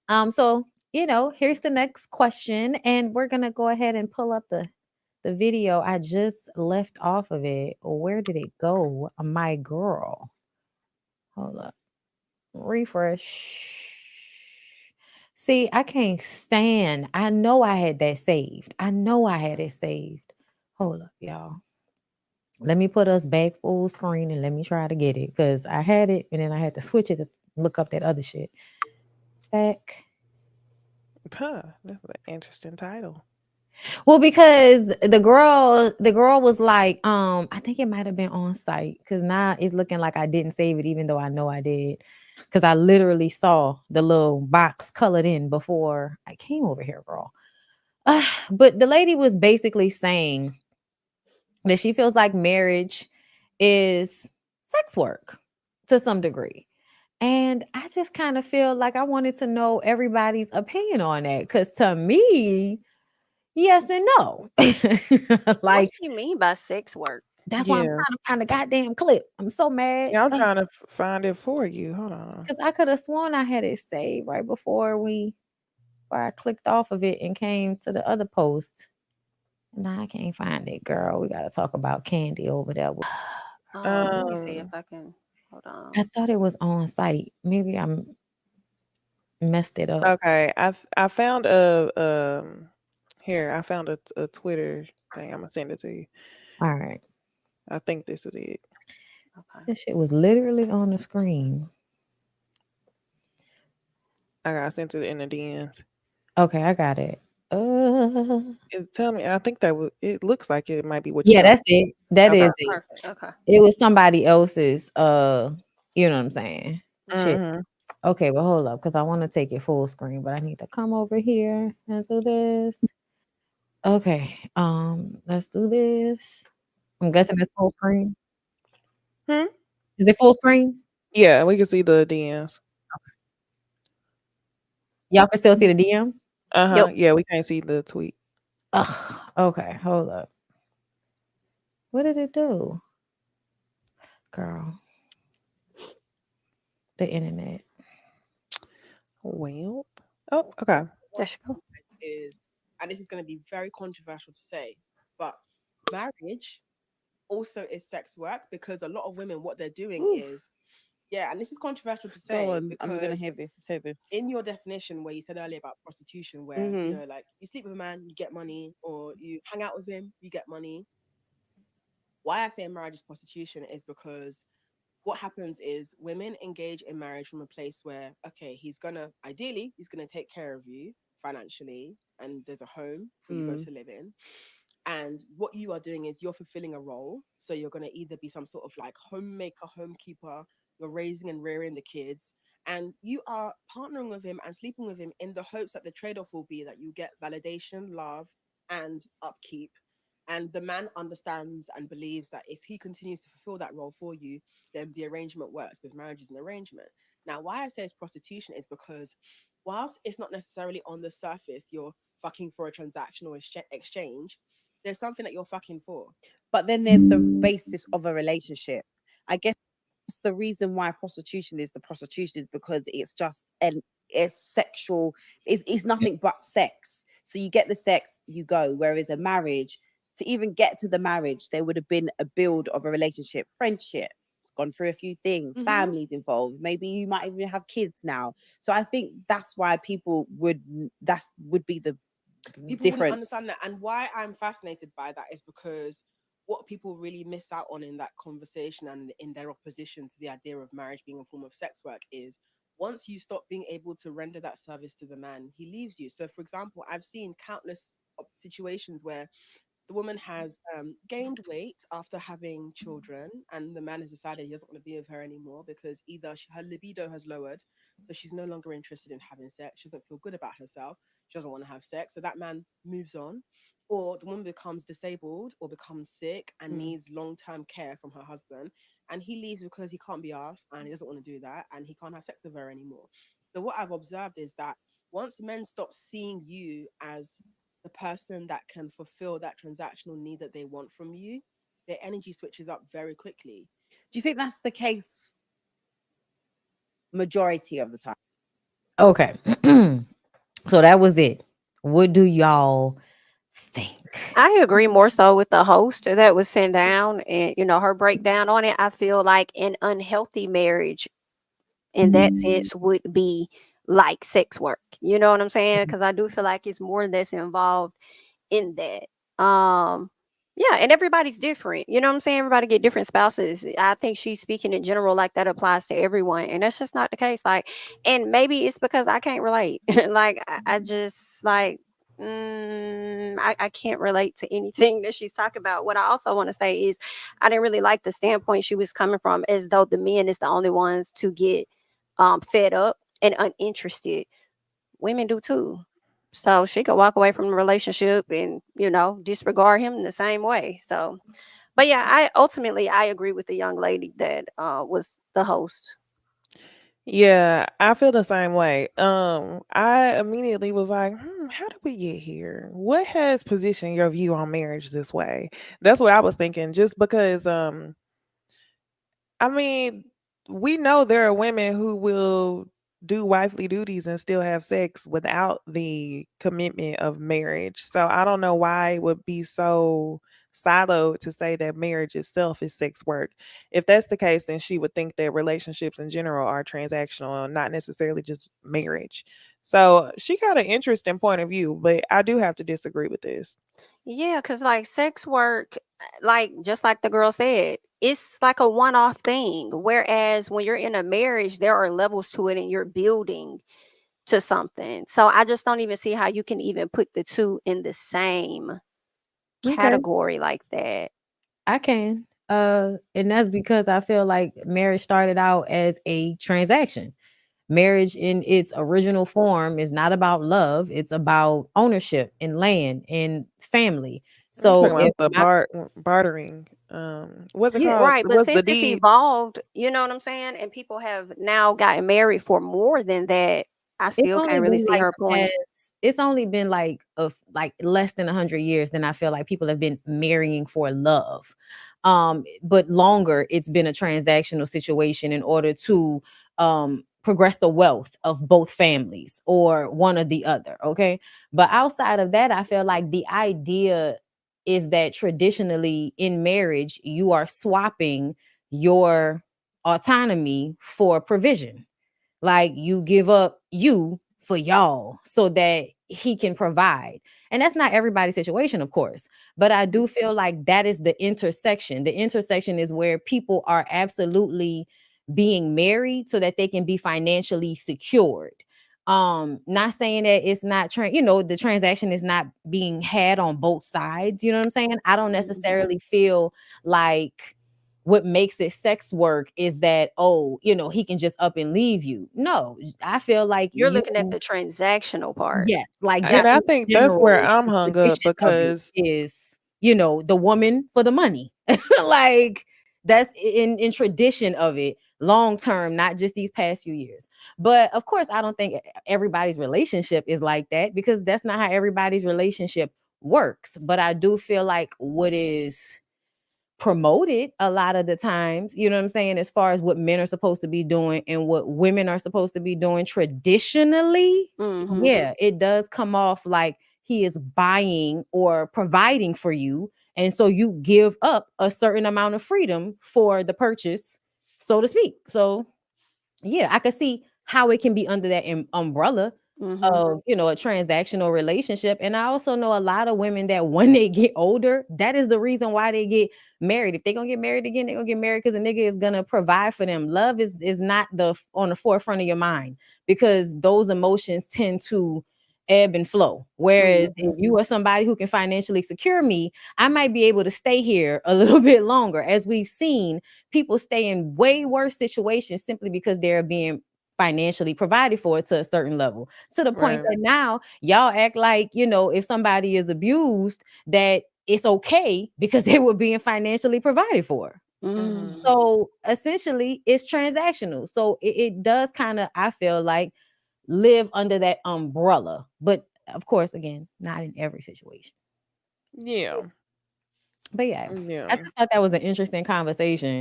So here's the next question, and we're gonna go ahead and pull up the video. I just left off of it. Where did it go? My girl. Hold up. Refresh. See, I can't stand. I know I had that saved. I know I had it saved. Hold up, y'all. Let me put us back full screen and let me try to get it because I had it and then I had to switch it to look up that other shit. Back. Huh, that's an interesting title. Well, because the girl was like, I think it might have been on site because now it's looking like I didn't save it, even though I know I did. Because I literally saw the little box colored in before I came over here, girl. But the lady was basically saying that she feels like marriage is sex work to some degree. And I just kind of feel like I wanted to know everybody's opinion on that. Because to me, yes and no. What Like, do you mean by sex work? that's why I'm Yeah. trying to find a goddamn clip. I'm so mad. Yeah, I'm trying to find it for you. Hold on. Because I could have sworn I had it saved right before I clicked off of it and came to the other post. Nah, I can't find it, girl. We gotta talk about Candy over there. Let me see if Um, I can. Hold on. I thought it was on site. Maybe I'm messed it up. okay, I found a here, I found a Twitter thing. I'm gonna send it to you. All right. I think this is it. Okay. This shit was literally on the screen. I sent it in the DMs. Okay, I got it. Uh, Tell me, I think that was. It looks like it might be what you're yeah, talking. that's it. That Okay. is it. Perfect. Okay. It was somebody else's. You know what I'm saying? Shit. Mm-hmm. Okay, but hold up, because I want to take it full screen, but I need to come over here and do this. Okay. Let's do this. I'm guessing it's full screen. Hmm? Is it full screen? Yeah, we can see the DMs. Y'all can still see the DM? Uh huh. Yep. Yeah, we can't see the tweet. Ugh. Okay, hold up. What did it do? Girl, the internet. Well. Oh, okay. There she go. Is, and this is going to be very controversial to say, but marriage also is sex work because a lot of women, what they're doing Ooh, is, yeah, and this is controversial to go say on. I'm gonna because hear this. Let's hear this. in your definition where you said earlier about prostitution, where, Mm-hmm. like you sleep with a man, you get money, or you hang out with him, you get money. Why I say marriage is prostitution is because what happens is women engage in marriage from a place where, okay, he's gonna take care of you financially, and there's a home for you both Mm. to live in. And what you are doing is you're fulfilling a role. So you're gonna either be some sort of like homemaker, homekeeper, you're raising and rearing the kids, and you are partnering with him and sleeping with him in the hopes that the trade-off will be that you get validation, love, and upkeep. And the man understands and believes that if he continues to fulfill that role for you, then the arrangement works because marriage is an arrangement. Now, why I say it's prostitution is because whilst it's not necessarily on the surface, you're fucking for a transactional exchange, there's something that you're fucking for. But then there's the basis of a relationship. I guess the reason why prostitution is the prostitution is because it's sexual. It's nothing but sex. So you get the sex, you go. Whereas a marriage, to even get to the marriage, there would have been a build of a relationship, friendship. Gone through a few things, Mm-hmm. families involved. Maybe you might even have kids now. So I think that's why people would that would be the People wouldn't difference. understand that. And why I'm fascinated by that is because what people really miss out on in that conversation and in their opposition to the idea of marriage being a form of sex work is once you stop being able to render that service to the man, he leaves you. So, for example, I've seen countless situations where the woman has gained weight after having children, and the man has decided he doesn't want to be with her anymore because either her libido has lowered, so she's no longer interested in having sex. She doesn't feel good about herself. She doesn't want to have sex. So that man moves on. Or the woman becomes disabled or becomes sick and Mm. needs long term care from her husband. And he leaves because he can't be asked and he doesn't want to do that and he can't have sex with her anymore. So, what I've observed is that once men stop seeing you as the person that can fulfill that transactional need that they want from you, their energy switches up very quickly. Do you think that's the case majority of the time? Okay. So that was it. What do y'all think? I agree more so with the host that was sent down and her breakdown on it. I feel like an unhealthy marriage in that sense would be like sex work. You know what I'm saying? Because I do feel like it's more that's involved in that. Yeah, and everybody's different. You know what I'm saying? Everybody get different spouses. I think she's speaking in general like that applies to everyone, and that's just not the case. Like, and maybe it's because I can't relate. Like, I just like. I can't relate to anything that she's talking about. What I also want to say is I didn't really like the standpoint she was coming from, as though the men is the only ones to get fed up and uninterested. Women do too. So she could walk away from the relationship and, disregard him in the same way. So, but yeah, I agree with the young lady that was the host. Yeah, I feel the same way. I immediately was like, how did we get here? What has positioned your view on marriage this way? That's what I was thinking. Just because, I mean, we know there are women who will do wifely duties and still have sex without the commitment of marriage. So I don't know why it would be so siloed to say that marriage itself is sex work. If that's the case, then she would think that relationships in general are transactional, not necessarily just marriage. So she got an interesting point of view, but I do have to disagree with this. Yeah, because like sex work, like just like the girl said, it's like a one-off thing. Whereas when you're in a marriage, there are levels to it and you're building to something. So I just don't even see how you can even put the two in the same Okay. category like that. I can. And that's because I feel like marriage started out as a transaction. Marriage in its original form is not about love, it's about ownership and land and family. I'm talking So if about the my bartering. What's it Yeah, called? right. But What's the since it's deed? evolved, you know what I'm saying? And people have now gotten married for more than that. I It's still only can't really been see like her the point. past it's only been like like less than 100 years then I feel like people have been marrying for love. But longer it's been a transactional situation in order to progress the wealth of both families or one or the other, okay? But outside of that, I feel like the idea is that traditionally in marriage you are swapping your autonomy for provision, like you give up you for y'all so that he can provide. And that's not everybody's situation, of course. But I do feel like that is the intersection. The intersection is where people are absolutely being married so that they can be financially secured. Not saying that it's not the transaction is not being had on both sides. You know what I'm saying? I don't Mhm. necessarily feel like what makes it sex work is that, oh, he can just up and leave you. No, I feel like You're looking at the transactional part. yes, like And just Got I in you. think that's where general, I'm the hung up tradition of it because is, the woman for the money. Like that's in tradition of it, long term, not just these past few years. But of course, I don't think everybody's relationship is like that because that's not how everybody's relationship works. But I do feel like what is promoted a lot of the times, you know what I'm saying, as far as what men are supposed to be doing and what women are supposed to be doing traditionally, Hmm. yeah, it does come off like he is buying or providing for you. And so you give up a certain amount of freedom for the purchase, so to speak. So yeah, I could see how it can be under that umbrella Hmm. of, a transactional relationship. And I also know a lot of women that when they get older, that is the reason why they get married. If they're gonna get married again, they're gonna get married because the nigga is gonna provide for them. Love is not on the forefront of your mind because those emotions tend to ebb and flow. Whereas Hmm. if you are somebody who can financially secure me, I might be able to stay here a little bit longer. As we've seen, people stay in way worse situations simply because they're being financially provided for to a certain level, to the point right. that now y'all act like, if somebody is abused, that it's okay because they were being financially provided for. Mm. Hmm. So essentially it's transactional. So it does kind of, I feel like, live under that umbrella, but of course, again, not in every situation. Yeah. But yeah, I Yeah. just thought that was an interesting conversation